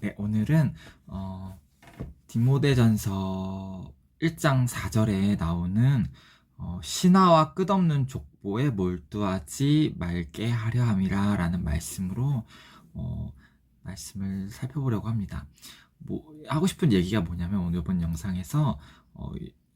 네, 오늘은 디모데전서 1장 4절에 나오는 신하와 끝없는 족보에 몰두하지 말게 하려 함이라 라는 말씀으로 말씀을 살펴보려고 합니다. 하고 싶은 얘기가 뭐냐면, 오늘 이번 영상에서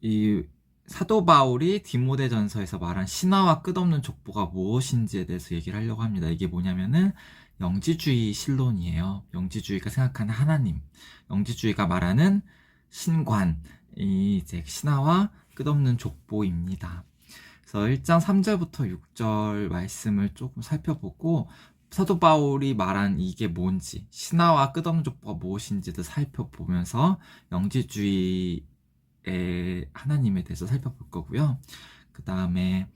이 사도 바울이 디모데전서에서 말한 신하와 끝없는 족보가 무엇인지에 대해서 얘기를 하려고 합니다. 이게 뭐냐면은 영지주의 신론이에요. 영지주의가 생각하는 하나님, 영지주의가 말하는 신관이 이제 신하와 끝없는 족보입니다. 그래서 1장 3절부터 6절 말씀을 조금 살펴보고, 사도 바울이 말한 이게 뭔지, 신하와 끝없는 족보가 무엇인지도 살펴보면서 영지주의의 하나님에 대해서 살펴볼 거고요. 그 다음에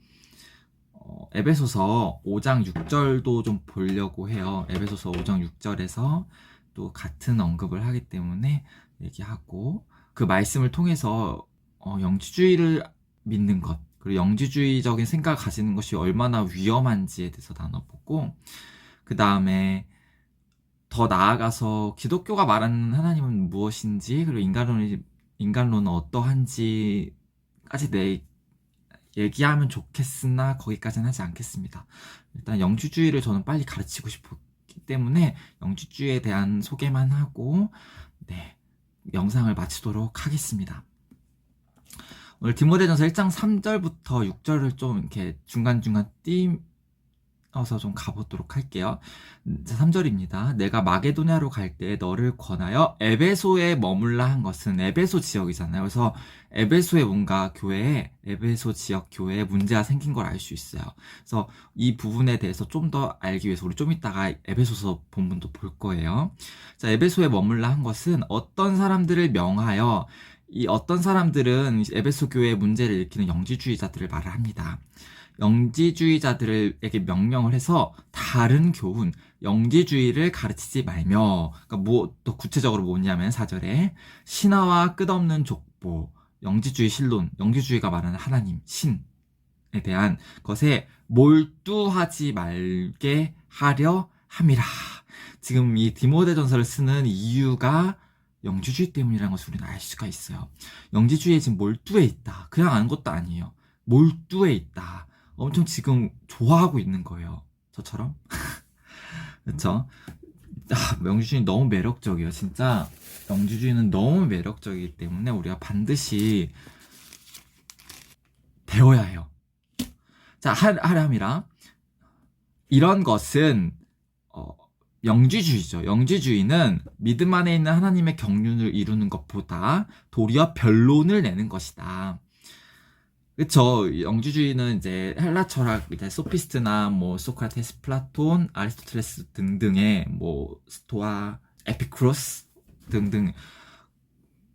에베소서 5장 6절도 좀 보려고 해요. 에베소서 5장 6절에서 또 같은 언급을 하기 때문에 얘기하고, 그 말씀을 통해서 영지주의를 믿는 것, 그리고 영지주의적인 생각을 가지는 것이 얼마나 위험한지에 대해서 나눠보고, 그 다음에 더 나아가서 기독교가 말하는 하나님은 무엇인지, 그리고 인간론은 어떠한지까지 얘기하면 좋겠으나 거기까지는 하지 않겠습니다. 일단 영지주의를 저는 빨리 가르치고 싶었기 때문에 영지주의에 대한 소개만 하고 영상을 마치도록 하겠습니다. 오늘 디모데전서 1장 3절부터 6절을 좀 이렇게 중간중간 띄어서 좀 가보도록 할게요. 3절입니다. 내가 마게도냐로 갈 때 너를 권하여 에베소에 머물라 한 것은, 에베소 지역이잖아요. 그래서 에베소의 뭔가 에베소 지역 교회에 문제가 생긴 걸 알 수 있어요. 그래서 이 부분에 대해서 좀 더 알기 위해서 우리 좀 이따가 에베소서 본문도 볼 거예요. 자, 에베소에 머물라 한 것은 어떤 사람들을 명하여, 이 어떤 사람들은 에베소 교회의 문제를 일으키는 영지주의자들을 말을 합니다. 영지주의자들에게 명령을 해서 다른 교훈, 영지주의를 가르치지 말며, 그러니까 또 구체적으로 뭐냐면 4절에 신하와 끝없는 족보, 영지주의 신론, 영지주의가 말하는 하나님, 신에 대한 것에 몰두하지 말게 하려 함이라. 지금 이 디모데전서를 쓰는 이유가 영지주의 때문이라는 것을 우리는 알 수가 있어요. 영지주의에 지금 몰두해 있다. 그냥 아는 것도 아니에요. 몰두해 있다. 엄청 지금 좋아하고 있는 거예요. 저처럼. 그쵸? 영지주의는 너무 매력적이에요. 진짜 영지주의는 너무 매력적이기 때문에 우리가 반드시 배워야 해요. 자, 하람이라. 이런 것은 영지주의죠. 영지주의는 믿음 안에 있는 하나님의 경륜을 이루는 것보다 도리어 변론을 내는 것이다. 그쵸. 영지주의는 이제 헬라 철학, 이제 소피스트나 소크라테스, 플라톤, 아리스토텔레스 등등의 스토아, 에피쿠로스 등등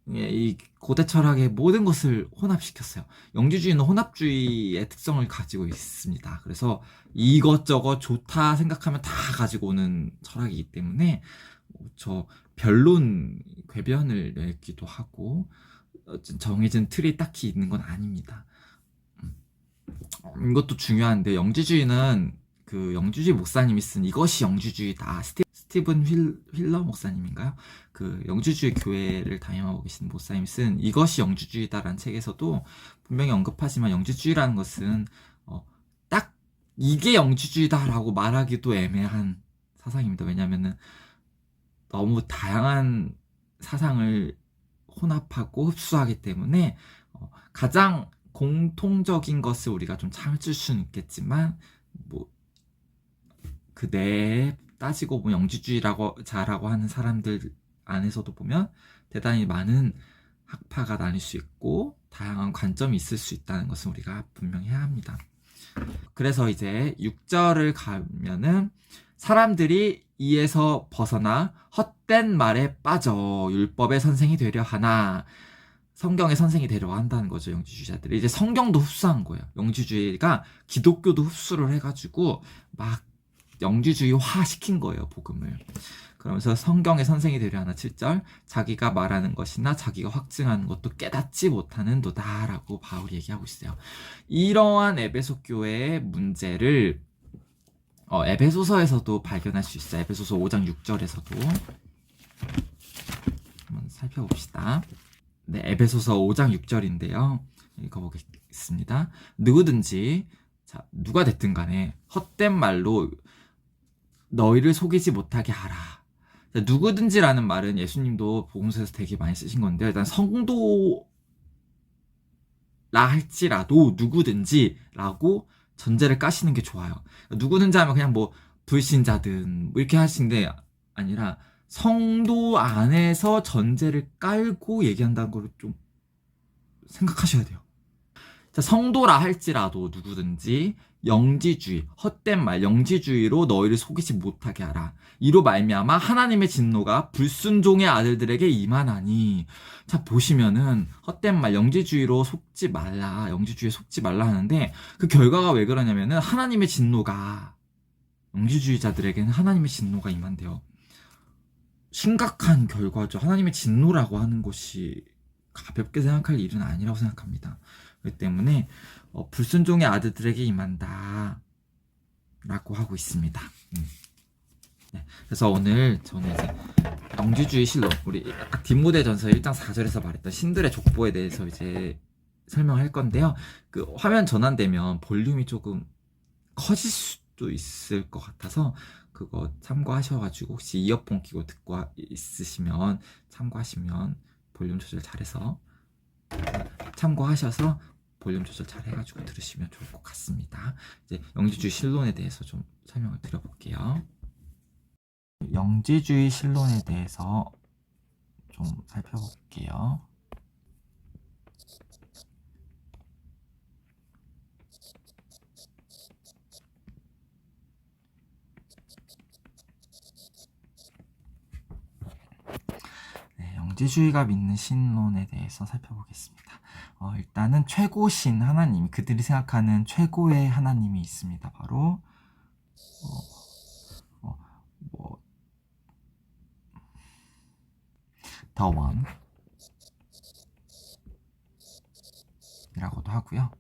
이 고대 철학의 모든 것을 혼합시켰어요. 영지주의는 혼합주의의 특성을 가지고 있습니다. 그래서 이것저것 좋다 생각하면 다 가지고 오는 철학이기 때문에 변론, 궤변을 내기도 하고 정해진 틀이 딱히 있는 건 아닙니다. 이것도 중요한데, 영지주의는 그 영지주의 목사님이 쓴 이것이 영지주의다, 스티븐 휠러 목사님인가요? 그 영지주의 교회를 담임하고 계신 목사님이 쓴 이것이 영지주의다라는 책에서도 분명히 언급하지만, 영지주의라는 것은 딱 이게 영지주의다라고 말하기도 애매한 사상입니다. 왜냐면은 너무 다양한 사상을 혼합하고 흡수하기 때문에 가장 공통적인 것을 우리가 좀 찾을 수는 있겠지만, 그 내에 따지고 보면 영지주의라고 자라고 하는 사람들 안에서도 보면 대단히 많은 학파가 나뉠 수 있고 다양한 관점이 있을 수 있다는 것은 우리가 분명히 해야 합니다. 그래서 이제 6절을 가면은 사람들이 이에서 벗어나 헛된 말에 빠져 율법의 선생이 되려 하나, 성경의 선생이 되려고 한다는 거죠. 영지주의자들이 이제 성경도 흡수한 거예요. 영지주의가 기독교도 흡수를 해가지고 막 영지주의화 시킨 거예요, 복음을. 그러면서 성경의 선생이 되려 하나 7절, 자기가 말하는 것이나 자기가 확증하는 것도 깨닫지 못하는 도다라고 바울이 얘기하고 있어요. 이러한 에베소 교회의 문제를 에베소서에서도 발견할 수 있어요. 에베소서 5장 6절에서도 살펴봅시다. 네, 에베소서 5장 6절인데요. 읽어보겠습니다. 누구든지, 자, 누가 됐든 간에 헛된 말로 너희를 속이지 못하게 하라. 자, 누구든지라는 말은 예수님도 복음서에서 되게 많이 쓰신 건데요. 일단 성도라 할지라도 누구든지라고 전제를 까시는 게 좋아요. 누구든지 하면 그냥 뭐 불신자든 뭐 이렇게 하시는데 아니라 성도 안에서 전제를 깔고 얘기한다는 걸 좀 생각하셔야 돼요. 자, 성도라 할지라도 누구든지 영지주의, 헛된 말, 영지주의로 너희를 속이지 못하게 하라. 이로 말미암아 하나님의 진노가 불순종의 아들들에게 임하나니. 자, 보시면은 헛된 말, 영지주의로 속지 말라, 영지주의에 속지 말라 하는데 그 결과가 왜 그러냐면은 하나님의 진노가, 영지주의자들에게는 하나님의 진노가 임한대요. 심각한 결과죠. 하나님의 진노라고 하는 것이 가볍게 생각할 일은 아니라고 생각합니다. 그렇기 때문에 불순종의 아들들에게 임한다 라고 하고 있습니다. 네, 그래서 오늘 저는 이제 영지주의 신론, 우리 디모데전서 1장 4절에서 말했던 신들의 족보에 대해서 이제 설명할 건데요. 그 화면 전환되면 볼륨이 조금 커질 수도 있을 것 같아서 그거 참고하셔가지고 혹시 이어폰 끼고 듣고 있으시면 참고하시면 볼륨 조절 잘해서 참고하셔서 볼륨 조절 잘 해가지고 들으시면 좋을 것 같습니다. 이제 영지주의 신론에 대해서 좀 설명을 드려볼게요. 영지주의 신론에 대해서 좀 살펴볼게요. 네, 영지주의가 믿는 신론에 대해서 살펴보겠습니다. 일단은 최고신 하나님, 그들이 생각하는 최고의 하나님이 있습니다. 바로 The One 이라고도 하고요.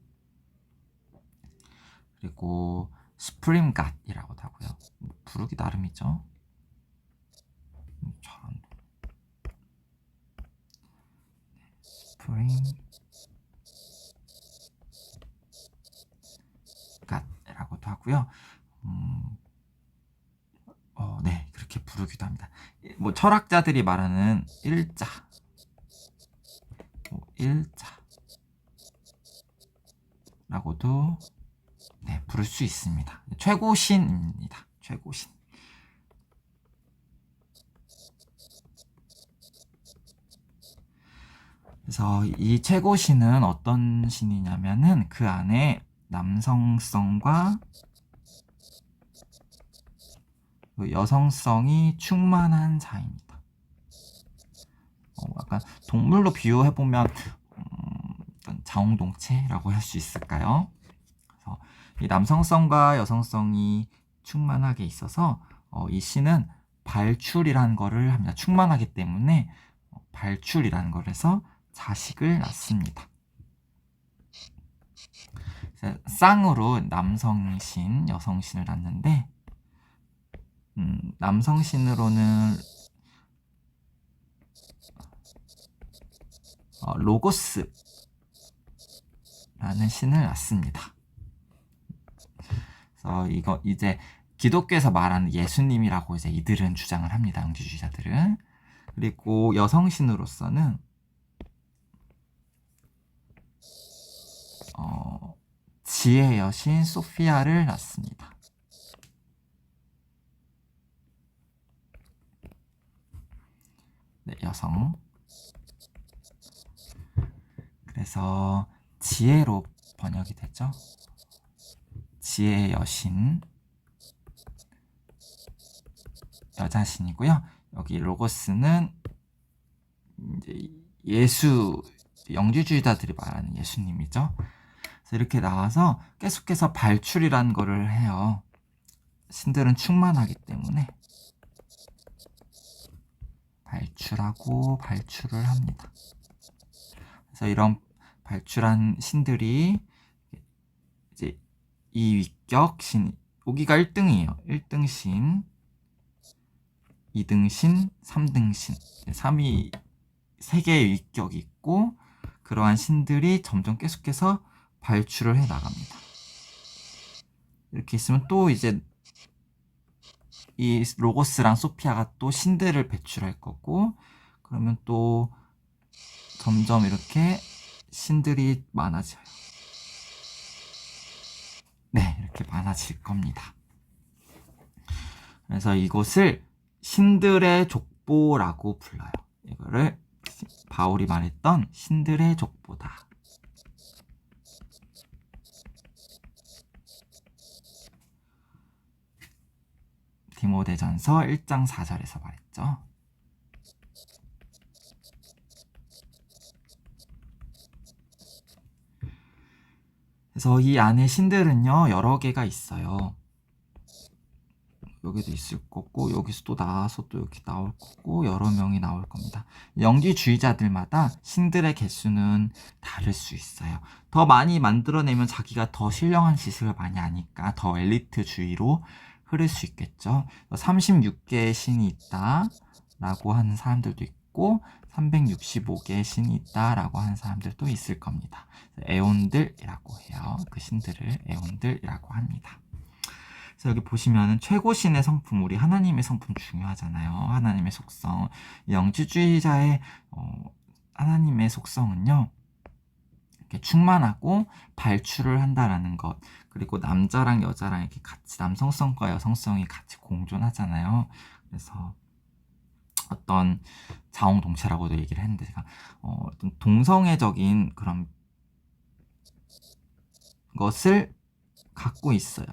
그리고 Supreme God 이라고도 하고요. 부르기 나름이죠. 잘 Supreme God이라고도 하고요. 네, 그렇게 부르기도 합니다. 뭐 철학자들이 말하는 일자, 일자라고도 네, 부를 수 있습니다. 최고신입니다. 최고신. 그래서 이 최고신은 어떤 신이냐면은 그 안에 남성성과 여성성이 충만한 자입니다. 약간 동물로 비유해보면 자웅동체라고 할 수 있을까요? 그래서 이 남성성과 여성성이 충만하게 있어서 이 신은 발출이라는 거를 합니다. 충만하기 때문에 발출이라는 걸 해서 자식을 낳습니다. 쌍으로 남성신, 여성신을 낳는데 남성신으로는 로고스라는 신을 낳습니다. 그래서 이거 이제 기독교에서 말하는 예수님이라고 이제 이들은 주장을 합니다. 영지주의자들은. 그리고 여성신으로서는 지혜의 여신 소피아를 낳습니다. 네, 여성. 그래서 지혜로 번역이 되죠. 지혜의 여신, 여자신이고요. 여기 로고스는 이제 예수, 영지주의자들이 말하는 예수님이죠. 그래서 이렇게 나와서 계속해서 발출이라는 거를 해요. 신들은 충만하기 때문에 발출하고 발출을 합니다. 그래서 이런 발출한 신들이 이제 이위격 신, 여기가 1등이에요. 1등 신, 2등 신, 3등 신. 3위 세계의 위격이 있고 그러한 신들이 점점 계속해서 발출을 해 나갑니다. 이렇게 있으면 또 이제 이 로고스랑 소피아가 또 신들을 배출할 거고, 그러면 또 점점 이렇게 신들이 많아져요. 네, 이렇게 많아질 겁니다. 그래서 이곳을 신들의 족보라고 불러요. 이거를 바울이 말했던 신들의 족보다. 디모데전서 1장 4절에서 말했죠. 그래서 이 안에 신들은요, 여러 개가 있어요. 여기도 있을 거고, 여기서 또 나와서 또 이렇게 나올 거고, 여러 명이 나올 겁니다. 영지주의자들마다 신들의 개수는 다를 수 있어요. 더 많이 만들어내면 자기가 더 신령한 지식을 많이 아니까 더 엘리트주의로 흐를 수 있겠죠. 36개의 신이 있다라고 하는 사람들도 있고, 365개의 신이 있다라고 하는 사람들도 있을 겁니다. 에온들이라고 해요. 그 신들을 에온들이라고 합니다. 그래서 여기 보시면은 최고신의 성품, 우리 하나님의 성품 중요하잖아요. 하나님의 속성. 영지주의자의 하나님의 속성은요, 이렇게 충만하고 발출을 한다라는 것. 그리고 남자랑 여자랑 이렇게 같이 남성성과 여성성이 같이 공존하잖아요. 그래서 어떤 자웅동체라고도 얘기를 했는데, 제가 어떤 동성애적인 그런 것을 갖고 있어요.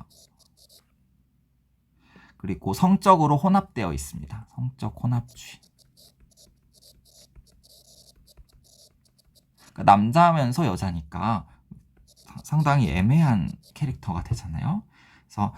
그리고 성적으로 혼합되어 있습니다. 성적 혼합주의. 그러니까 남자면서 여자니까 상당히 애매한 캐릭터가 되잖아요. 그래서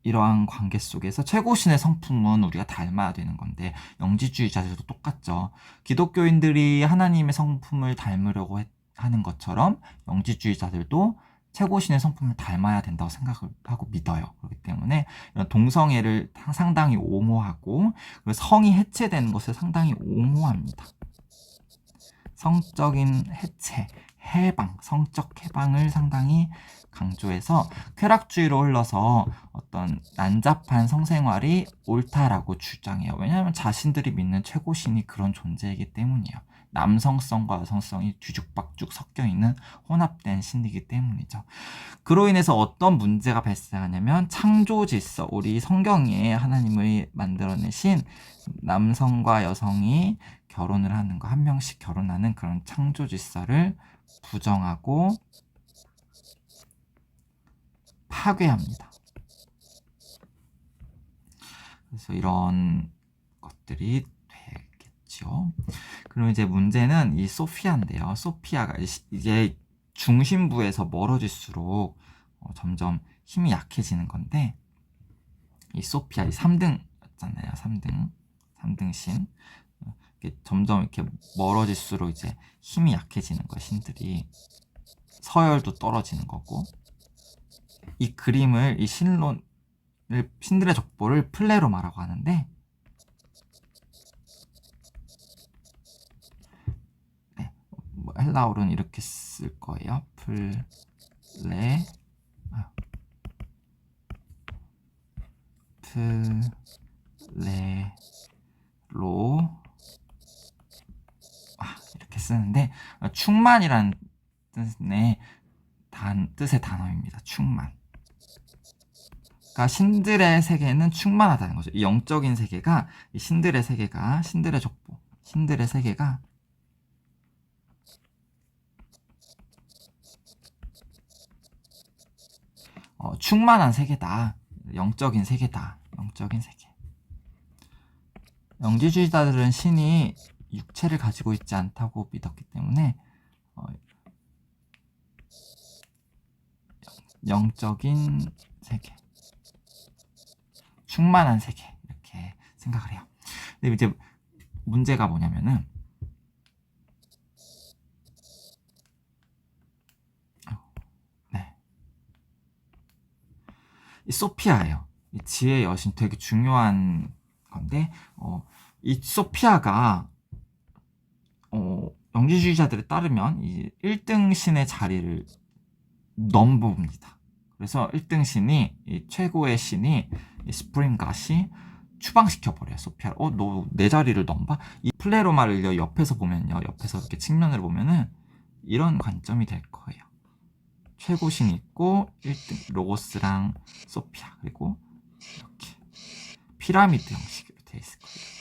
이러한 관계 속에서 최고신의 성품은 우리가 닮아야 되는 건데, 영지주의자들도 똑같죠. 기독교인들이 하나님의 성품을 닮으려고 하는 것처럼 영지주의자들도 최고신의 성품을 닮아야 된다고 생각을 하고 믿어요. 그렇기 때문에 이런 동성애를 상당히 옹호하고, 그리고 성이 해체되는 것을 상당히 옹호합니다. 성적인 해체, 해방, 성적 해방을 상당히 강조해서 쾌락주의로 흘러서 어떤 난잡한 성생활이 옳다라고 주장해요. 왜냐하면 자신들이 믿는 최고신이 그런 존재이기 때문이에요. 남성성과 여성성이 뒤죽박죽 섞여 있는 혼합된 신이기 때문이죠. 그로 인해서 어떤 문제가 발생하냐면, 창조 질서, 우리 성경에 하나님의 만들어내신 남성과 여성이 결혼을 하는 거, 한 명씩 결혼하는 그런 창조 질서를 부정하고 파괴합니다. 그래서 이런 것들이 되겠죠. 그럼 이제 문제는 이 소피아인데요. 소피아가 이제 중심부에서 멀어질수록 점점 힘이 약해지는 건데, 이 소피아, 이 3등였잖아요. 3등 신. 점점 이렇게 멀어질수록 이제 힘이 약해지는 거예요. 신들이. 서열도 떨어지는 거고. 이 그림을, 이 신들의 족보를 플레로마라고 하는데, 네, 헬라어로는 이렇게 쓸 거예요. 이렇게 쓰는데, 충만이라는 뜻의 단어입니다. 충만. 그러니까 신들의 세계는 충만하다는 거죠. 이 영적인 세계가, 이 신들의 세계가, 신들의 족보, 신들의 세계가 충만한 세계다. 영적인 세계다. 영적인 세계. 영지주의자들은 신이 육체를 가지고 있지 않다고 믿었기 때문에 영적인 세계, 충만한 세계, 이렇게 생각을 해요. 근데 이제 문제가 뭐냐면은, 이 소피아예요. 이 지혜의 여신, 되게 중요한 건데, 이 소피아가 영지주의자들에 따르면 이 1등 신의 자리를 넘봅니다. 그래서 1등 신이 이 최고의 신이 이 스프링갓이 추방시켜버려요. 소피아를. 너 내 자리를 넘봐? 이 플레로마를 옆에서 보면요. 옆에서 이렇게 측면으로 보면은 이런 관점이 될 거예요. 최고 신이 있고 1등 로고스랑 소피아, 그리고 이렇게 피라미드 형식으로 되어 있을 거예요. 이렇게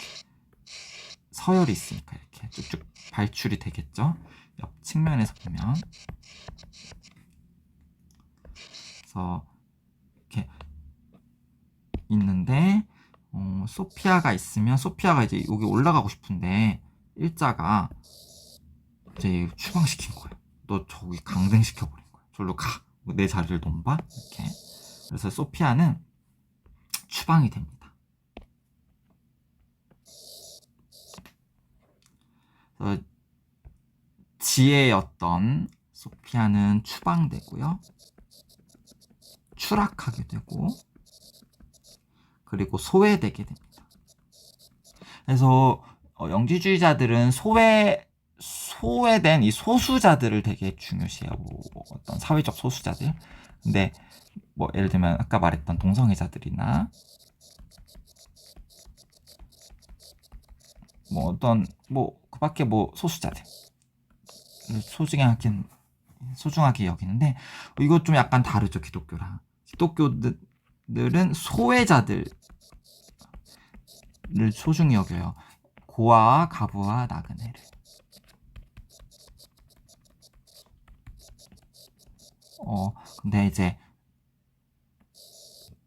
서열이 있으니까 이렇게 쭉쭉 발출이 되겠죠. 옆 측면에서 보면. 그래서 이렇게 있는데 소피아가 있으면 소피아가 이제 여기 올라가고 싶은데 일자가 이제 추방시킨 거예요. 너 저기 강등시켜버린 거예요. 저기로 가. 내 자리를 넘봐? 이렇게. 그래서 소피아는 추방이 됩니다. 그래서 지혜였던 소피아는 추방되고요. 추락하게 되고, 그리고 소외되게 됩니다. 그래서 영지주의자들은 소외된 이 소수자들을 되게 중요시해요. 어떤 사회적 소수자들. 근데 뭐 예를 들면 아까 말했던 동성애자들이나 뭐 어떤 뭐 그밖에 뭐 소수자들 소중하게 여기는데 이거 좀 약간 다르죠. 기독교랑. 기독교들은 소외자들을 소중히 여겨요. 고아와 가부와 나그네를. 근데 이제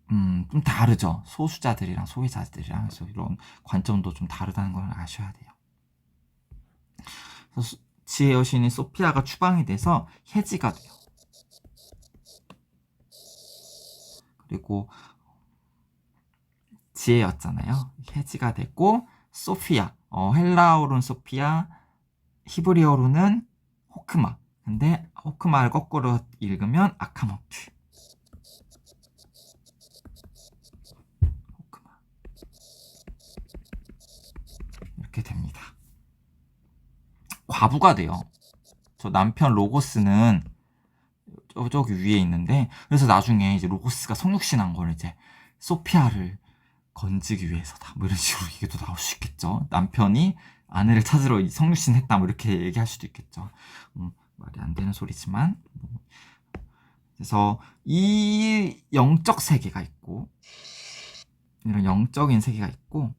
좀 다르죠. 소수자들이랑 소외자들이랑. 그래서 이런 관점도 좀 다르다는 걸 아셔야 돼요. 그래서 지혜 여신인 소피아가 추방이 돼서 해지가 돼요. 그리고 지혜였잖아요. 해지가 됐고 소피아, 헬라어로는 소피아, 히브리어로는 호크마. 근데 호크마를 거꾸로 읽으면 아카모트. 호크마. 이렇게 됩니다. 과부가 돼요. 저 남편 로고스는 저기 위에 있는데, 그래서 나중에 이제 로고스가 성육신한 걸 이제 소피아를 건지기 위해서다. 뭐 이런 식으로 얘기도 나올 수 있겠죠. 남편이 아내를 찾으러 성육신했다. 뭐 이렇게 얘기할 수도 있겠죠. 말이 안 되는 소리지만. 그래서 이 영적 세계가 있고, 이런 영적인 세계가 있고,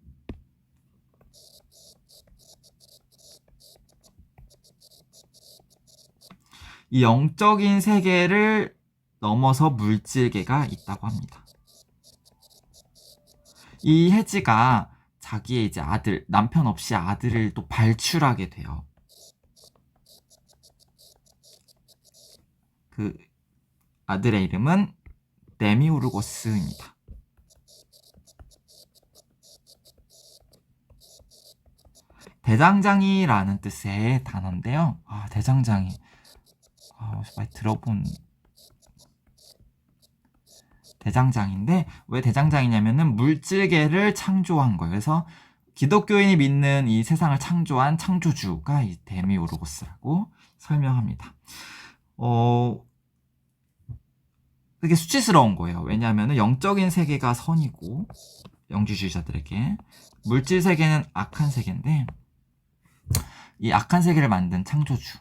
이 영적인 세계를 넘어서 물질계가 있다고 합니다. 이 해지가 자기의 이제 남편 없이 아들을 또 발출하게 돼요. 그 아들의 이름은 데미우르고스입니다. 대장장이라는 뜻의 단어인데요. 대장장이. 많이 들어본 대장장인데, 왜 대장장이냐면은 물질계를 창조한 거예요. 그래서 기독교인이 믿는 이 세상을 창조한 창조주가 이 데미우르고스라고 설명합니다. 되게 수치스러운 거예요. 왜냐하면 영적인 세계가 선이고, 영지주의자들에게 물질 세계는 악한 세계인데, 이 악한 세계를 만든 창조주.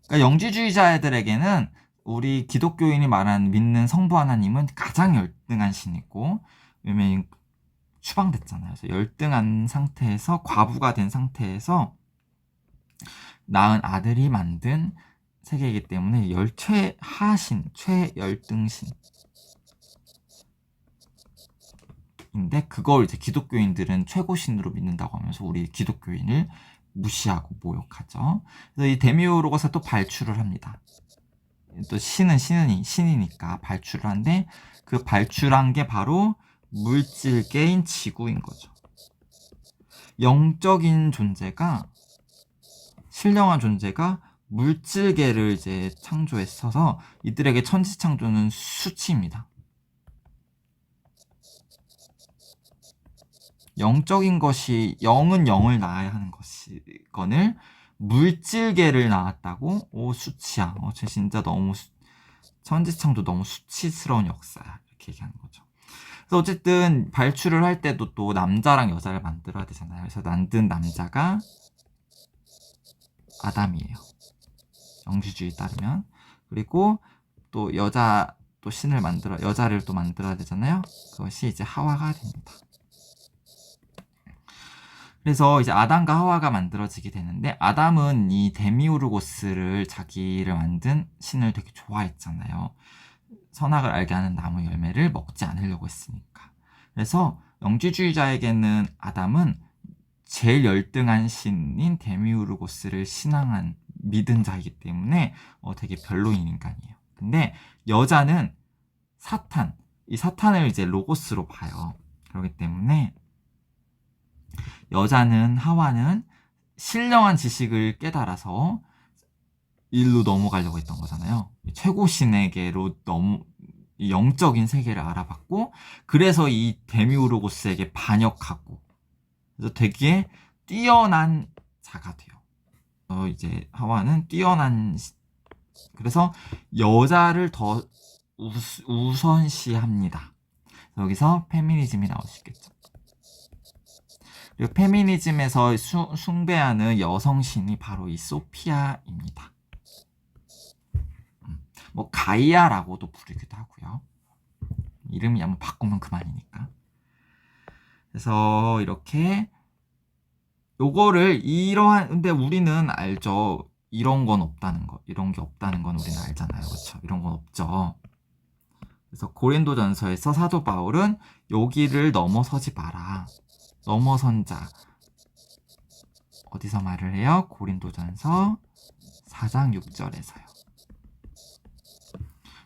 그러니까 영지주의자들에게는 우리 기독교인이 말하는 믿는 성부 하나님은 가장 열등한 신이고, 왜냐면 추방됐잖아요. 그래서 열등한 상태에서 과부가 된 상태에서 낳은 아들이 만든 세계이기 때문에 최하신, 최열등신. 인데 그걸 이제 기독교인들은 최고신으로 믿는다고 하면서 우리 기독교인을 무시하고 모욕하죠. 그래서 이 데미우르고스가 또 발출을 합니다. 또 신이니까 발출을 하는데 그 발출한 게 바로 물질계인 지구인 거죠. 영적인 존재가, 신령한 존재가 물질계를 이제 창조했어서 이들에게 천지창조는 수치입니다. 영적인 것이 영은 영을 낳아야 하는 것을 물질계를 낳았다고? 오, 수치야. 쟤 진짜 너무 천지창조 너무 수치스러운 역사야. 이렇게 얘기하는 거죠. 그래서 어쨌든 발출을 할 때도 또 남자랑 여자를 만들어야 되잖아요. 그래서 만든 남자가 아담이에요. 영주주의 따르면. 그리고 또 여자를 또 만들어야 되잖아요. 그것이 이제 하와가 됩니다. 그래서 이제 아담과 하와가 만들어지게 되는데, 아담은 이 데미우르고스를 자기를 만든 신을 되게 좋아했잖아요. 선악을 알게 하는 나무 열매를 먹지 않으려고 했으니까. 그래서 영지주의자에게는 아담은 제일 열등한 신인 데미우르고스를 신앙한 믿은 자이기 때문에 되게 별로인 인간이에요. 근데 여자는 이 사탄을 이제 로고스로 봐요. 그렇기 때문에 하와는 신령한 지식을 깨달아서 일로 넘어가려고 했던 거잖아요. 최고 신에게로 영적인 세계를 알아봤고, 그래서 이 데미우르고스에게 반역하고, 그래서 되게 뛰어난 자가 돼요. 이제 하와는 그래서 여자를 더 우선시합니다. 여기서 페미니즘이 나올 수 있겠죠. 그리고 페미니즘에서 숭배하는 여성신이 바로 이 소피아입니다. 뭐 가이아라고도 부르기도 하고요. 이름이 한번 바꾸면 그만이니까. 그래서 이렇게 요거를 근데 우리는 알죠. 이런 건 없다는 거. 이런 게 없다는 건 우리는 알잖아요. 그렇죠? 이런 건 없죠. 그래서 고린도전서에서 사도 바울은 여기를 넘어서지 마라. 넘어선 자. 어디서 말을 해요? 고린도전서 4장 6절에서요.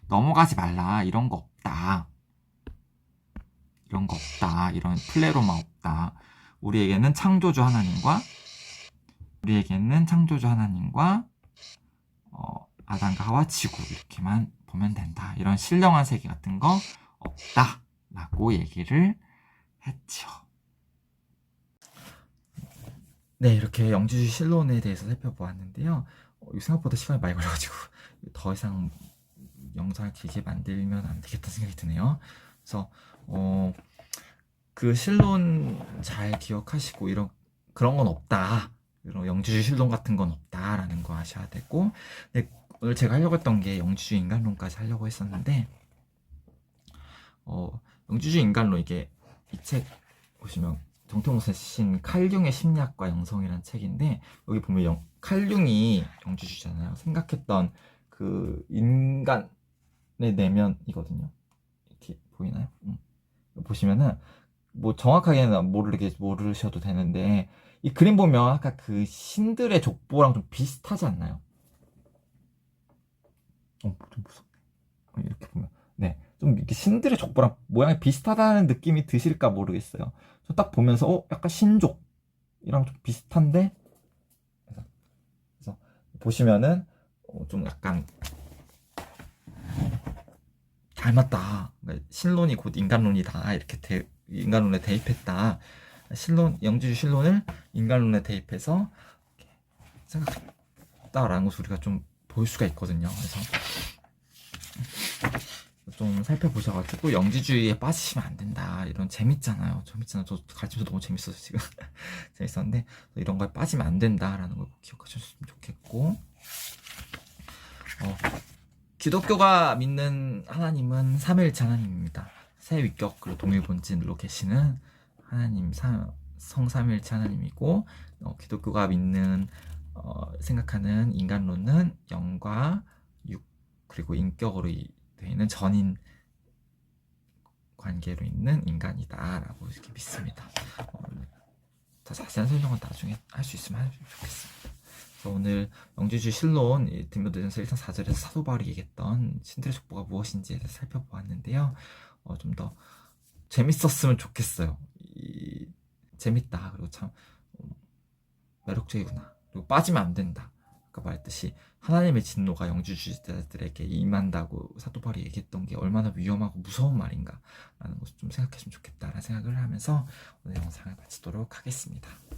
넘어가지 말라. 이런 거 없다. 이런 거 없다. 이런 플레로마 없다. 우리에게는 창조주 하나님과 아담과 하와 지구 이렇게만 보면 된다. 이런 신령한 세계 같은 거 없다. 라고 얘기를 했죠. 네, 이렇게 영지주의 신론에 대해서 살펴보았는데요. 생각보다 시간이 많이 걸려가지고 더 이상 영상을 길게 만들면 안 되겠다는 생각이 드네요. 그래서 그 신론 잘 기억하시고 그런 건 없다. 이런 영지주의 신론 같은 건 없다라는 거 아셔야 되고, 근데 오늘 제가 하려고 했던 게 영지주의 인간론까지 하려고 했었는데, 영지주의 인간론 이 책 보시면 정태모사 쓰신 칼융의 심리학과 영성이라는 책인데, 여기 보면 칼융이 영지주의잖아요. 생각했던 그 인간의 내면이거든요. 이렇게 보이나요? 보시면은 뭐 정확하게는 모르셔도 되는데, 이 그림 보면 아까 그 신들의 족보랑 좀 비슷하지 않나요? 좀 무섭네. 이렇게 보면 좀 이렇게 신들의 족보랑 모양이 비슷하다는 느낌이 드실까 모르겠어요. 저 딱 보면서 약간 신족이랑 좀 비슷한데, 그래서 보시면은 좀 약간 닮았다. 그러니까 신론이 곧 인간론이다. 이렇게 인간론에 대입했다. 영지주의 신론을 인간론에 대입해서 생각했다라는 것을 우리가 좀 볼 수가 있거든요. 그래서 좀 살펴보셔가지고 영지주의에 빠지시면 안 된다. 이런 재밌잖아요. 저 가르치면서 너무 재밌어서 지금 재밌었는데, 이런 거에 빠지면 안 된다라는 걸 기억하셨으면 좋겠고, 기독교가 믿는 하나님은 삼위일체 하나님입니다. 새 위격 그리고 동일 본질로 계시는 하나님, 성삼위일체 하나님이고, 기독교가 믿는 생각하는 인간론은 영과 육 그리고 인격으로 되어 있는 전인 관계로 있는 인간이다라고 이렇게 믿습니다. 더 자세한 설명은 나중에 할 수 있으면 하면 좋겠습니다. 그래서 오늘 영지주의 신론 디모데전서 1장 4절에서 사도 바울이 얘기했던 신들의 족보가 무엇인지에 대해서 살펴보았는데요. 좀 더 재밌었으면 좋겠어요. 재밌다. 그리고 참 매력적이구나. 그리고 빠지면 안 된다. 아까 말했듯이 하나님의 진노가 영주주의자들에게 임한다고 사도 바울이 얘기했던 게 얼마나 위험하고 무서운 말인가 라는 것을 좀 생각했으면 좋겠다라는 생각을 하면서 오늘 영상을 마치도록 하겠습니다.